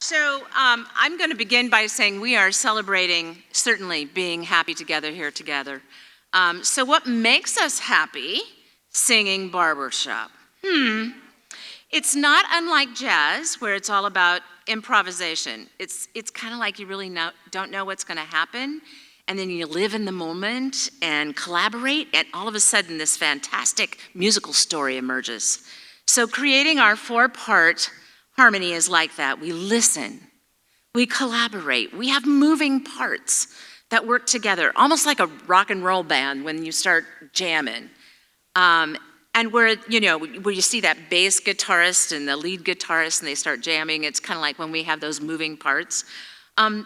So I'm going to begin by saying we are celebrating, certainly, being happy together here together. So what makes us happy? Singing barbershop. It's not unlike jazz, where it's all about improvisation. It's kind of like you really don't know what's going to happen, and then you live in the moment and collaborate, and all of a sudden this fantastic musical story emerges. So creating our 4-part harmony is like that. We listen, we collaborate, we have moving parts that work together, almost like a rock and roll band when you start jamming. And where you see that bass guitarist and the lead guitarist and they start jamming, it's kind of like when we have those moving parts.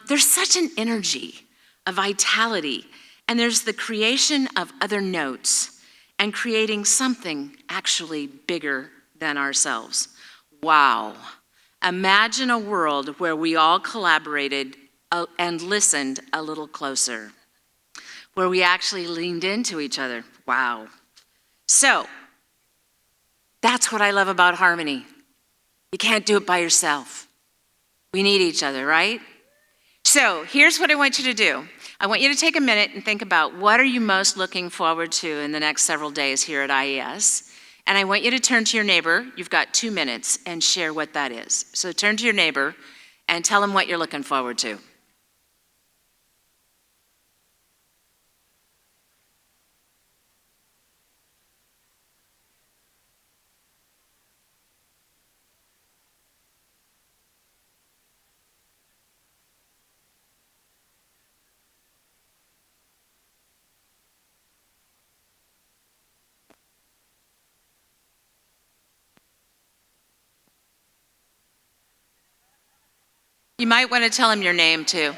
There's such an energy, a vitality, and there's the creation of other notes and creating something actually bigger than ourselves. Wow. Imagine a world where we all collaborated and listened a little closer, where we actually leaned into each other. Wow. So, that's what I love about harmony. You can't do it by yourself. We need each other, right? So, here's what I want you to do. I want you to take a minute and think about what are you most looking forward to in the next several days here at IES. And I want you to turn to your neighbor. You've got 2 minutes and share what that is. So turn to your neighbor and tell them what you're looking forward to. You might want to tell them your name too,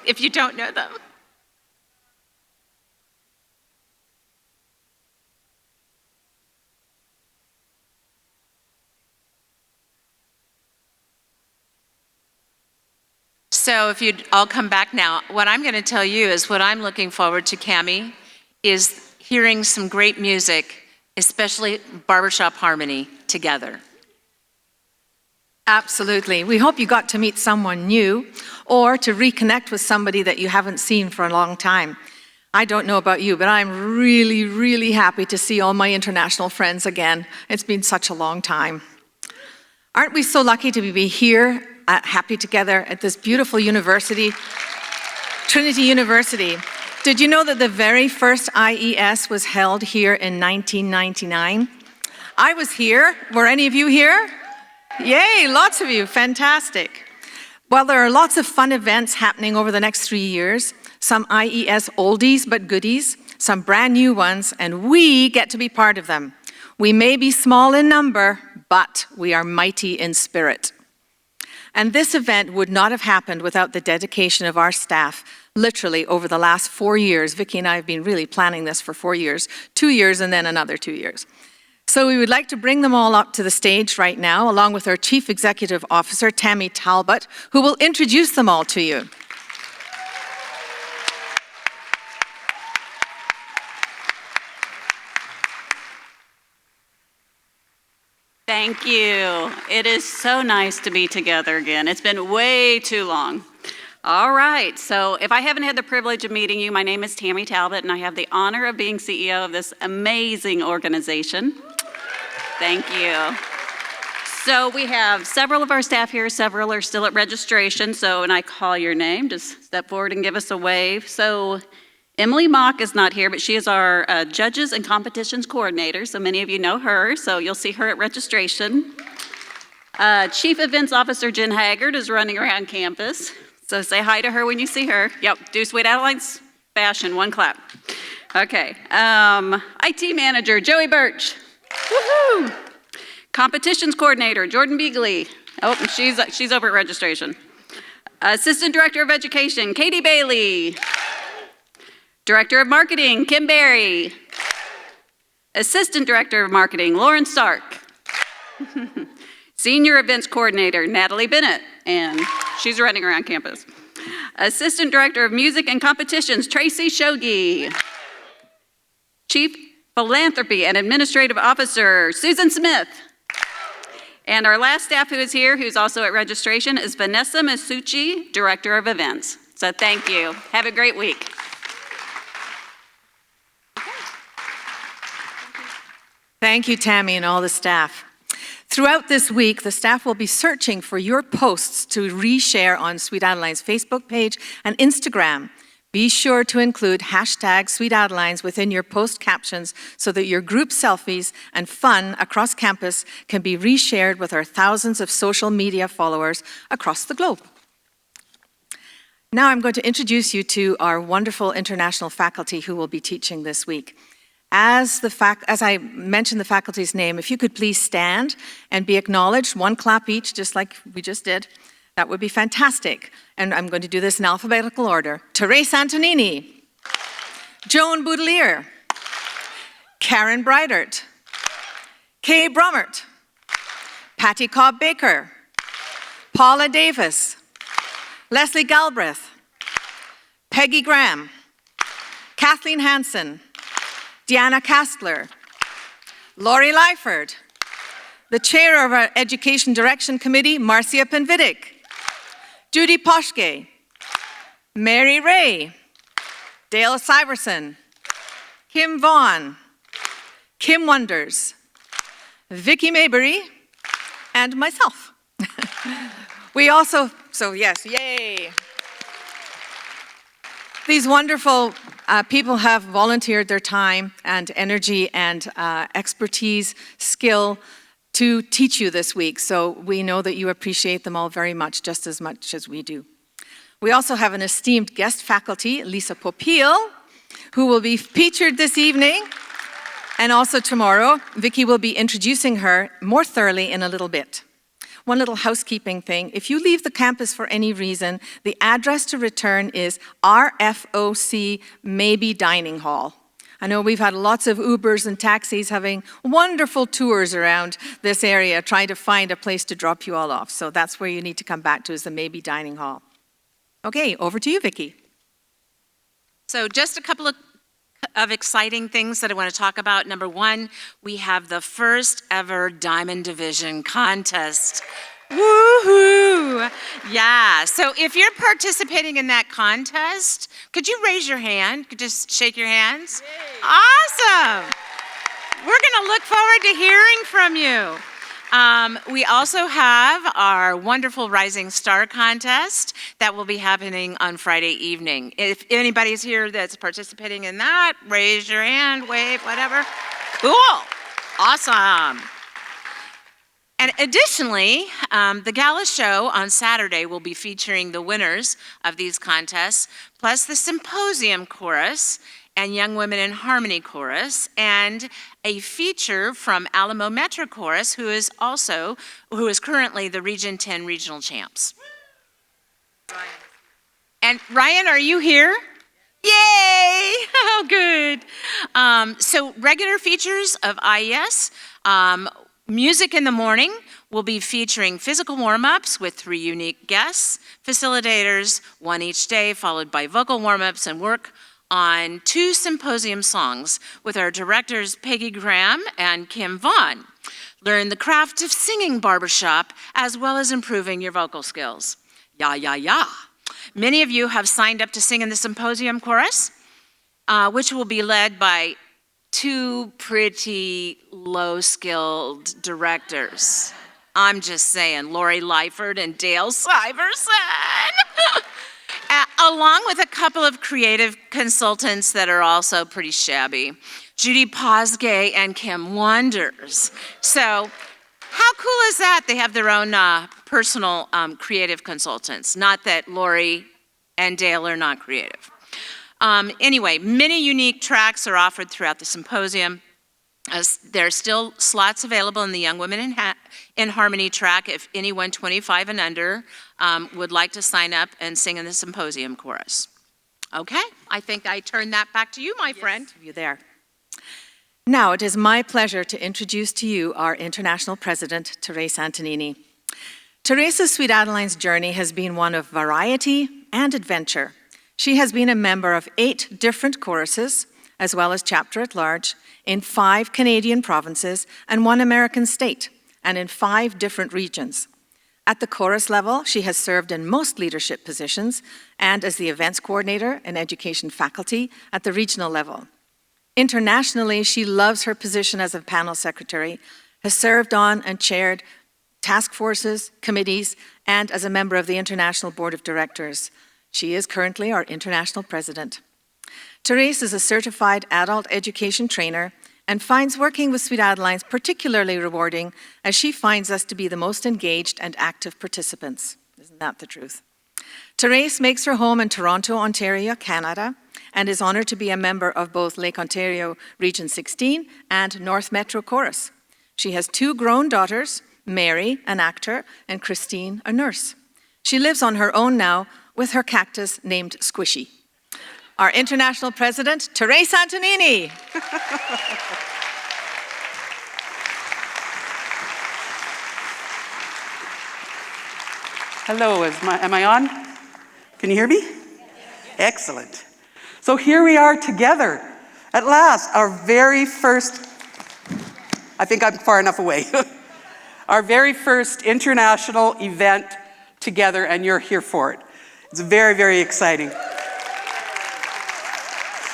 if you don't know them. So if you'd all come back now, what I'm going to tell you is what I'm looking forward to, Cammie, is hearing some great music, especially barbershop harmony, together. Absolutely. We hope you got to meet someone new or to reconnect with somebody that you haven't seen for a long time. I don't know about you, but I'm really, really happy to see all my international friends again. It's been such a long time. Aren't we so lucky to be here, happy together at this beautiful university, Trinity University? Did you know that the very first IES was held here in 1999? I was here. Were any of you here? Yay, lots of you, fantastic. Well, there are lots of fun events happening over the next 3 years, some IES oldies but goodies, some brand new ones, and we get to be part of them. We may be small in number, but we are mighty in spirit. And this event would not have happened without the dedication of our staff, literally over the last 4 years. Vicki and I have been really planning this for 4 years, 2 years and then another 2 years. So we would like to bring them all up to the stage right now, along with our Chief Executive Officer, Tammy Talbot, who will introduce them all to you. Thank you. It is so nice to be together again. It's been way too long. All right, so if I haven't had the privilege of meeting you, my name is Tammy Talbot, and I have the honor of being CEO of this amazing organization. Thank you. So we have several of our staff here, several are still at registration, so when I call your name, just step forward and give us a wave. So Emily Mock is not here, but she is our Judges and Competitions Coordinator, so many of you know her, so you'll see her at registration. Chief Events Officer Jen Haggard is running around campus, so say hi to her when you see her. Yep, do Sweet Adeline's fashion, one clap. Okay, IT Manager Joey Birch. Woohoo! Competitions Coordinator Jordan Beagley. Oh, she's over at registration. Assistant Director of Education Katie Bailey. Director of Marketing Kim Berry. Assistant Director of Marketing Lauren Stark. Senior Events Coordinator Natalie Bennett, and she's running around campus. Assistant Director of Music and Competitions Tracy Shogi. Chief Philanthropy and Administrative Officer Susan Smith. And our last staff who is here, who's also at registration, is Vanessa Masucci, Director of Events. So thank you. Have a great week. Thank you, Tammy, and all the staff. Throughout this week, the staff will be searching for your posts to reshare on Sweet Adeline's Facebook page and Instagram. Be sure to include hashtag Sweet Adelines within your post captions so that your group selfies and fun across campus can be reshared with our thousands of social media followers across the globe. Now I'm going to introduce you to our wonderful international faculty who will be teaching this week. As I mentioned the faculty's name, if you could please stand and be acknowledged, one clap each, just like we just did, that would be fantastic. And I'm going to do this in alphabetical order. Thérèse Antonini, Joan Boudelier, Karen Breitert, Kay Brummert, Patty Cobb-Baker, Paula Davis, Leslie Galbraith, Peggy Graham, Kathleen Hansen, Deanna Kastler, Lori Lyford, the chair of our Education Direction Committee, Marcia Penvidic, Judy Poschke, Mary Ray, Dale Syverson, Kim Vaughn, Kim Wonders, Vicki Maybury, and myself. Yes, yay. These wonderful people have volunteered their time and energy and expertise, skill to teach you this week. So we know that you appreciate them all very much, just as much as we do. We also have an esteemed guest faculty, Lisa Popiel, who will be featured this evening. And also tomorrow, Vicki will be introducing her more thoroughly in a little bit. One little housekeeping thing, if you leave the campus for any reason, the address to return is RFOC Maybe Dining Hall. I know we've had lots of Ubers and taxis having wonderful tours around this area trying to find a place to drop you all off. So that's where you need to come back to, is the Maybe Dining Hall. Okay, over to you, Vicki. So just a couple of exciting things that I want to talk about. Number one, we have the first ever Diamond Division contest. Woohoo! Yeah, so if you're participating in that contest, could you raise your hand? Could you just shake your hands? Yay. Awesome! We're gonna look forward to hearing from you. We also have our wonderful Rising Star contest that will be happening on Friday evening. If anybody's here that's participating in that, raise your hand, wave, whatever. Cool, awesome. And additionally, the gala show on Saturday will be featuring the winners of these contests, plus the symposium chorus and Young Women in Harmony chorus, and a feature from Alamo Metro Chorus, who is currently the Region 10 regional champs. And Ryan, are you here? Yay! Oh, good. So regular features of IES, music in the morning will be featuring physical warm-ups with 3 unique guests, facilitators, 1 each day, followed by vocal warm-ups and work on 2 symposium songs with our directors Peggy Graham and Kim Vaughn. Learn the craft of singing barbershop as well as improving your vocal skills. Yeah, yeah, yeah. Many of you have signed up to sing in the symposium chorus, which will be led by 2 pretty low-skilled directors. I'm just saying, Lori Lyford and Dale Syverson. Along with a couple of creative consultants that are also pretty shabby, Judy Poschke and Kim Wonders. So how cool is that? They have their own personal creative consultants. Not that Lori and Dale are not creative. Anyway, many unique tracks are offered throughout the symposium. There are still slots available in the Young Women in Harmony track if anyone 25 and under would like to sign up and sing in the symposium chorus. Okay, I think I turn that back to you, my friend. You there. Now it is my pleasure to introduce to you our International President, Thérèse Antonini. Thérèse's Sweet Adeline's journey has been one of variety and adventure. She has been a member of 8 different choruses, as well as chapter at large, in 5 Canadian provinces and 1 American state, and in 5 different regions. At the chorus level, she has served in most leadership positions and as the events coordinator and education faculty at the regional level. Internationally, she loves her position as a panel secretary, has served on and chaired task forces, committees, and as a member of the International Board of Directors. She is currently our international president. Thérèse is a certified adult education trainer and finds working with Sweet Adelines particularly rewarding, as she finds us to be the most engaged and active participants. Isn't that the truth? Thérèse makes her home in Toronto, Ontario, Canada, and is honored to be a member of both Lake Ontario Region 16 and North Metro Chorus. She has 2 grown daughters, Mary, an actor, and Christine, a nurse. She lives on her own now with her cactus named Squishy. Our international president, Thérèse Antonini. Hello, am I on? Can you hear me? Excellent. So here we are together, at last, our very first, I think I'm far enough away, our very first international event together, and you're here for it. It's very, very exciting.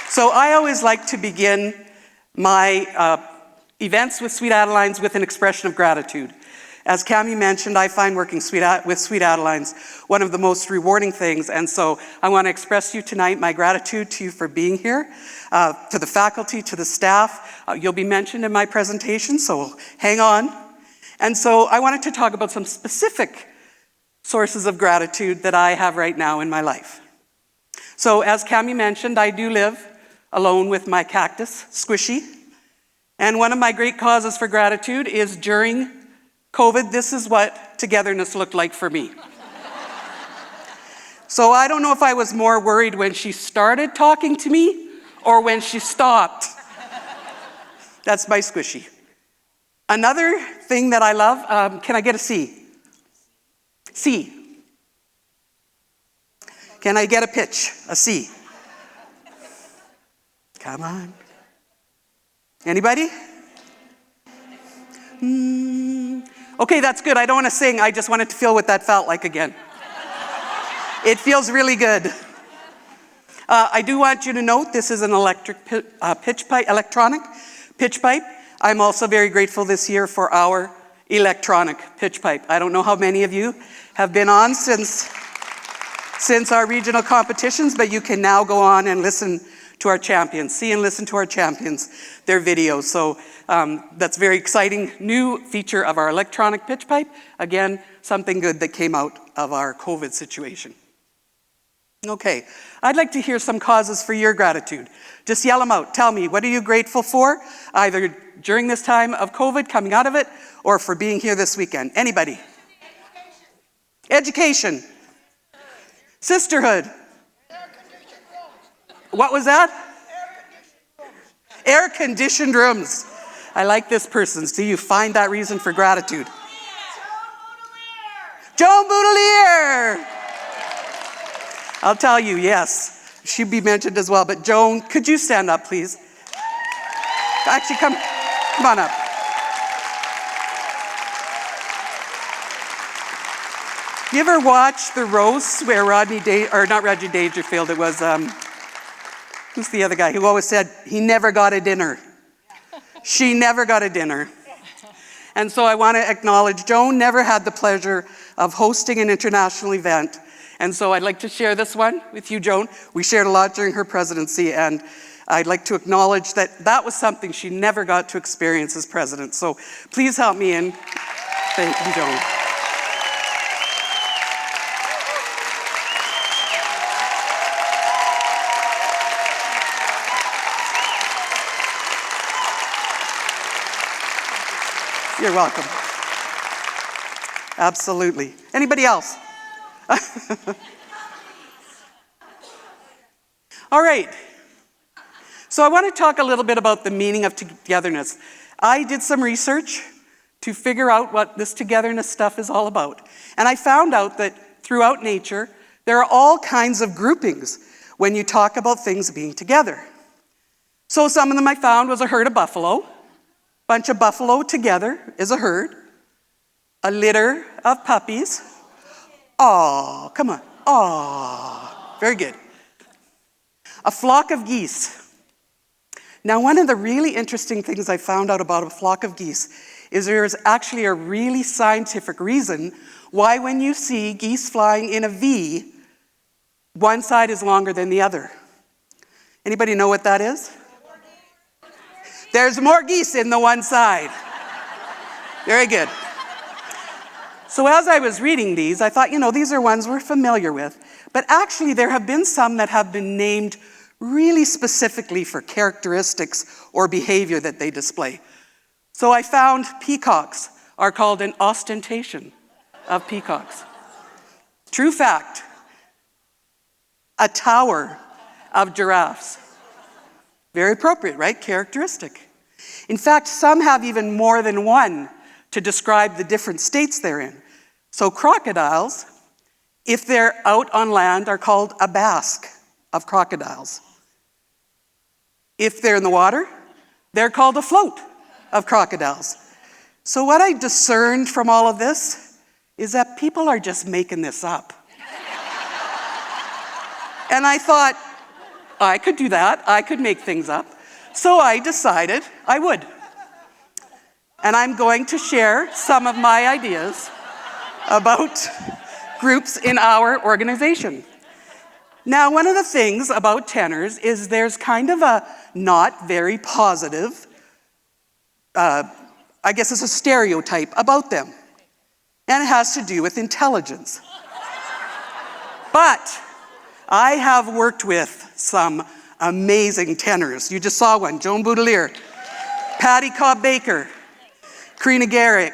So I always like to begin my events with Sweet Adelines with an expression of gratitude. As Tammy mentioned, I find working with Sweet Adelines one of the most rewarding things, and so I want to express to you tonight my gratitude to you for being here, to the faculty, to the staff. You'll be mentioned in my presentation, so hang on. And so I wanted to talk about some specific sources of gratitude that I have right now in my life. So as Tammy mentioned, I do live alone with my cactus, Squishy, and one of my great causes for gratitude is during COVID, this is what togetherness looked like for me. So I don't know if I was more worried when she started talking to me or when she stopped. That's my Squishy. Another thing that I love, can I get a C? C. Can I get a pitch? A C. Come on. Anybody? Okay, that's good. I don't want to sing. I just wanted to feel what that felt like again. It feels really good. I do want you to note this is an electronic pitch pipe. I'm also very grateful this year for our electronic pitch pipe. I don't know how many of you have been on since our regional competitions, but you can now go on and listen to our champions, see and listen to our champions, their videos. So that's a very exciting new feature of our electronic pitch pipe. Again, something good that came out of our COVID situation. Okay, I'd like to hear some causes for your gratitude. Just yell them out. Tell me, what are you grateful for, either during this time of COVID, coming out of it, or for being here this weekend? Anybody? Education. Sisterhood. What was that? Air-conditioned rooms. I like this person's. Do you find that reason for gratitude? Joan Boudelier. I'll tell you, yes. She'd be mentioned as well. But Joan, could you stand up, please? Actually, come on up. You ever watch the roast where not Rodney Dangerfield, it was, who's the other guy who always said he never got a dinner? She never got a dinner. And so I want to acknowledge Joan never had the pleasure of hosting an international event. And so I'd like to share this one with you, Joan. We shared a lot during her presidency, and I'd like to acknowledge that that was something she never got to experience as president. So please help me in. Thank you, Joan. You're welcome. Absolutely. Anybody else? All right. So I want to talk a little bit about the meaning of togetherness. I did some research to figure out what this togetherness stuff is all about. And I found out that throughout nature, there are all kinds of groupings when you talk about things being together. So some of them I found was a herd of buffalo. Bunch of buffalo together is a herd. A litter of puppies. Aw, come on. Aw, very good. A flock of geese. Now, one of the really interesting things I found out about a flock of geese is there is actually a really scientific reason why when you see geese flying in a V, one side is longer than the other. Anybody know what that is? There's more geese in the one side. Very good. So as I was reading these, I thought, these are ones we're familiar with. But actually, there have been some that have been named really specifically for characteristics or behavior that they display. So I found peacocks are called an ostentation of peacocks. True fact. A tower of giraffes. Very appropriate, right? Characteristic. In fact, some have even more than one to describe the different states they're in. So crocodiles, if they're out on land, are called a basque of crocodiles. If they're in the water, they're called a float of crocodiles. So what I discerned from all of this is that people are just making this up. And I thought, I could do that. I could make things up. So I decided I would. And I'm going to share some of my ideas about groups in our organization. Now, one of the things about tenors is there's kind of a not very positive, I guess it's a stereotype about them. And it has to do with intelligence. But I have worked with some amazing tenors. You just saw one, Joan Boudelier, Patty Cobb-Baker, Karina Garrick,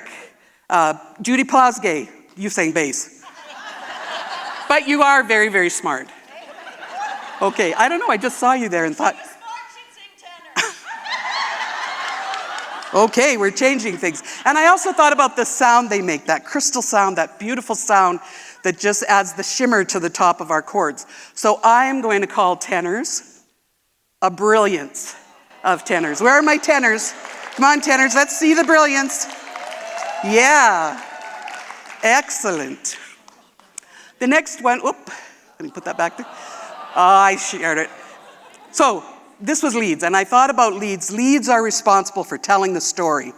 Judy Posgay. You sang bass. But you are very, very smart. Okay, I don't know, I just saw you there and thought, okay, we're changing things. And I also thought about the sound they make, that crystal sound, that beautiful sound that just adds the shimmer to the top of our chords. So I am going to call tenors a brilliance of tenors. Where are my tenors? Come on, tenors, let's see the brilliance. Yeah, excellent. The next one, let me put that back there. I shared it. So this was leads, and I thought about leads. Leads are responsible for telling the story.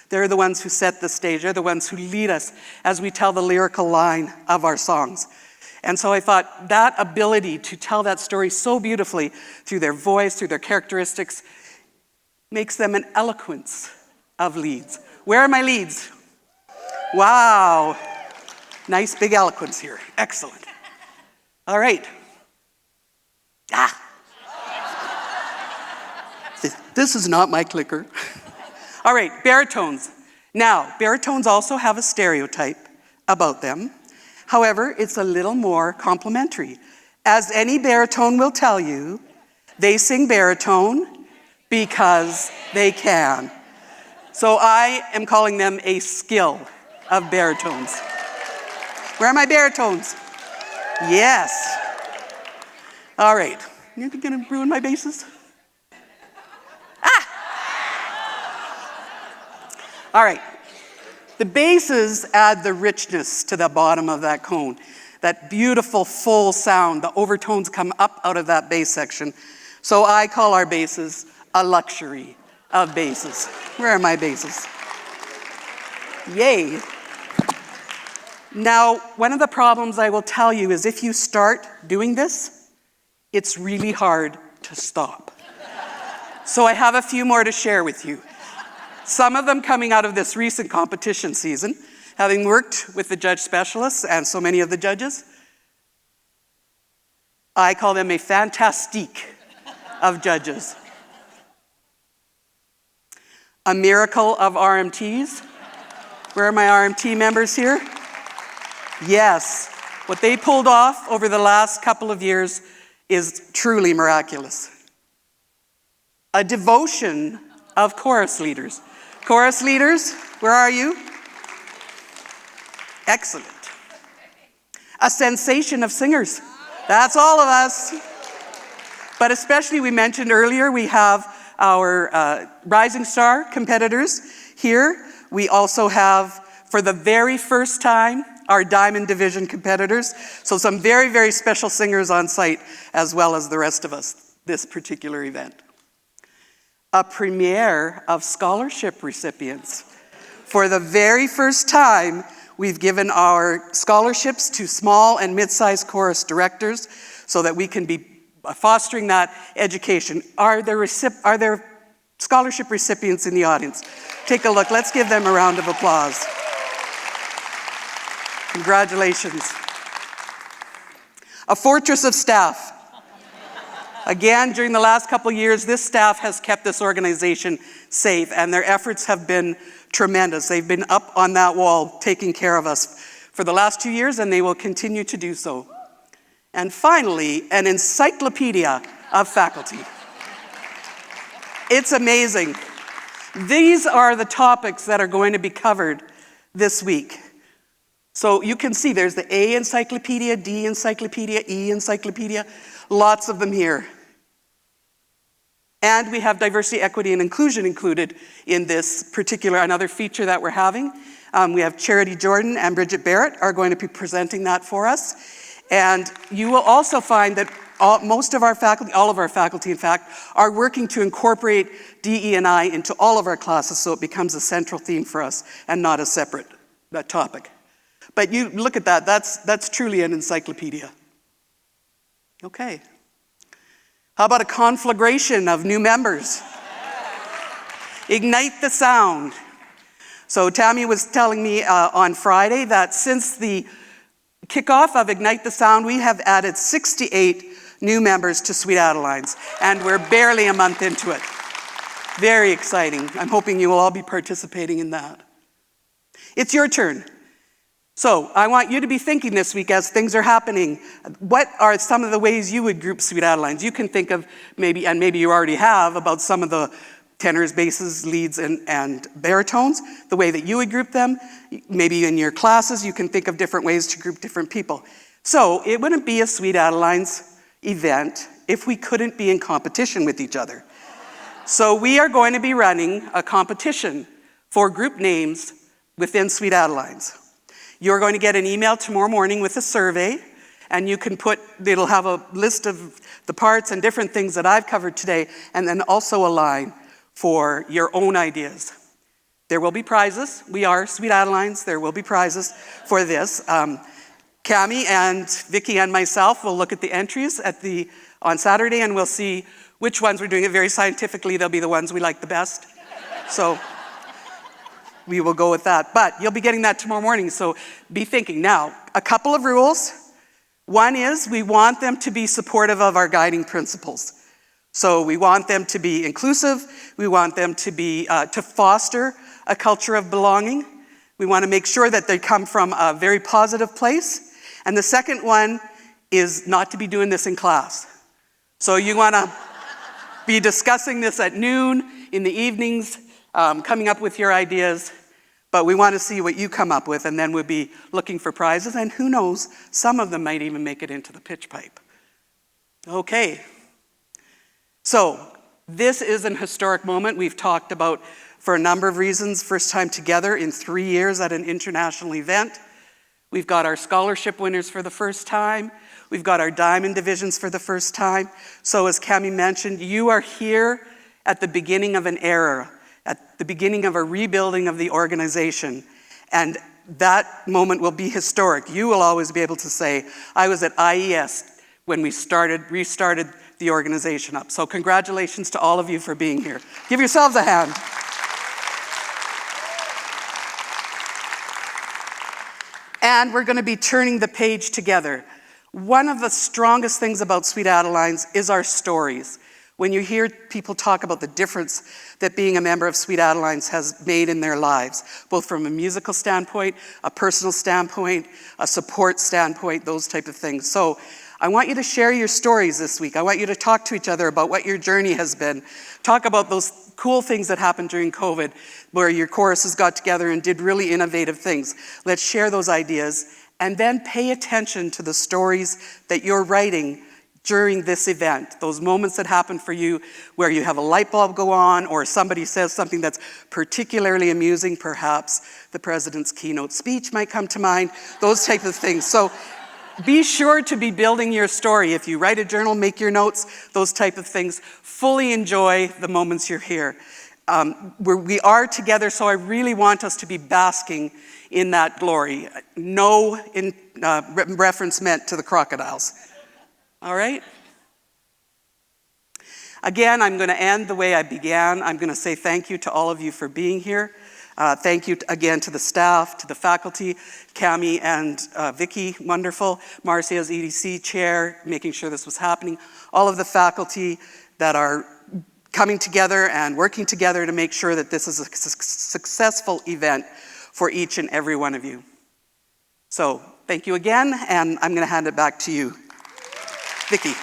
They're the ones who set the stage. They're the ones who lead us as we tell the lyrical line of our songs. And so I thought that ability to tell that story so beautifully through their voice, through their characteristics, makes them an eloquence of leads. Where are my leads? Wow. Nice big eloquence here. Excellent. All right. This is not my clicker. All right, baritones. Now, baritones also have a stereotype about them. However, it's a little more complimentary. As any baritone will tell you, they sing baritone because they can. So I am calling them a skill of baritones. Where are my baritones? Yes. All right. You're going to ruin my basses? All right. The basses add the richness to the bottom of that cone. That beautiful full sound, the overtones come up out of that bass section. So I call our basses a luxury of basses. Where are my basses? Yay. Now, one of the problems I will tell you is if you start doing this, it's really hard to stop. So I have a few more to share with you. Some of them coming out of this recent competition season, having worked with the judge specialists and so many of the judges. I call them a fantastique of judges. A miracle of RMTs. Where are my RMT members here? Yes, what they pulled off over the last couple of years is truly miraculous. A devotion of chorus leaders. Chorus leaders, where are you? Excellent. A sensation of singers. That's all of us. But especially, we mentioned earlier, we have our Rising Star competitors here. We also have for the very first time, our Diamond Division competitors, so some very, very special singers on site, as well as the rest of us, this particular event. A premiere of scholarship recipients. For the very first time, we've given our scholarships to small and mid-sized chorus directors so that we can be fostering that education. Are there scholarship recipients in the audience? Take a look. Let's give them a round of applause. Congratulations. A fortress of staff. Again, during the last couple of years, this staff has kept this organization safe, and their efforts have been tremendous. They've been up on that wall taking care of us for the last 2 years, and they will continue to do so. And finally, an Encyclopedia of Faculty. It's amazing. These are the topics that are going to be covered this week. So you can see there's the A Encyclopedia, D Encyclopedia, E Encyclopedia, lots of them here. And we have diversity, equity, and inclusion included in this particular, another feature that we're having. We have Charity Jordan and Bridget Barrett are going to be presenting that for us. And you will also find that most of our faculty, all of our faculty in fact, are working to incorporate DE&I into all of our classes so it becomes a central theme for us and not a separate topic. But you look at that, that's truly an encyclopedia. Okay. How about a conflagration of new members? Ignite the sound. So Tammy was telling me on Friday that since the kickoff of Ignite the Sound, we have added 68 new members to Sweet Adelines, and we're barely a month into it. Very exciting. I'm hoping you will all be participating in that. It's your turn. So I want you to be thinking this week as things are happening. What are some of the ways you would group Sweet Adelines? You can think of maybe, and maybe you already have, about some of the tenors, basses, leads, and baritones, the way that you would group them. Maybe in your classes, you can think of different ways to group different people. So it wouldn't be a Sweet Adelines event if we couldn't be in competition with each other. So we are going to be running a competition for group names within Sweet Adelines. You're going to get an email tomorrow morning with a survey, and you can it'll have a list of the parts and different things that I've covered today, and then also a line for your own ideas. There will be prizes. We are Sweet Adelines. There will be prizes for this. Cami and Vicki and myself will look at the entries on Saturday, and we'll see which ones we're doing it very scientifically. They'll be the ones we like the best. So we will go with that. But you'll be getting that tomorrow morning, so be thinking. Now, a couple of rules. One is we want them to be supportive of our guiding principles. So we want them to be inclusive. We want them to be to foster a culture of belonging. We want to make sure that they come from a very positive place. And the second one is not to be doing this in class. So you want to be discussing this at noon, in the evenings, coming up with your ideas. But we want to see what you come up with, and then we'll be looking for prizes. And who knows, some of them might even make it into the pitch pipe. Okay. So this is an historic moment we've talked about for a number of reasons. First time together in 3 years at an international event. We've got our scholarship winners for the first time. We've got our diamond divisions for the first time. So as Cami mentioned, you are here at the beginning of an era, at the beginning of a rebuilding of the organization. And that moment will be historic. You will always be able to say, I was at IES when we restarted the organization up. So congratulations to all of you for being here. Give yourselves a hand. And we're going to be turning the page together. One of the strongest things about Sweet Adelines is our stories. When you hear people talk about the difference that being a member of Sweet Adelines has made in their lives, both from a musical standpoint, a personal standpoint, a support standpoint, those type of things. So I want you to share your stories this week. I want you to talk to each other about what your journey has been. Talk about those cool things that happened during COVID, where your choruses got together and did really innovative things. Let's share those ideas, and then pay attention to the stories that you're writing during this event, those moments that happen for you where you have a light bulb go on or somebody says something that's particularly amusing, perhaps the president's keynote speech might come to mind, those type of things. So be sure to be building your story. If you write a journal, make your notes, those type of things. Fully enjoy the moments you're here. We are together, so I really want us to be basking in that glory. No reference meant to the crocodiles. All right? Again, I'm going to end the way I began. I'm going to say thank you to all of you for being here. Thank you again to the staff, to the faculty, Cami and Vicky, wonderful. Marcia's EDC chair, making sure this was happening. All of the faculty that are coming together and working together to make sure that this is a successful event for each and every one of you. So thank you again, and I'm going to hand it back to you, Vicky.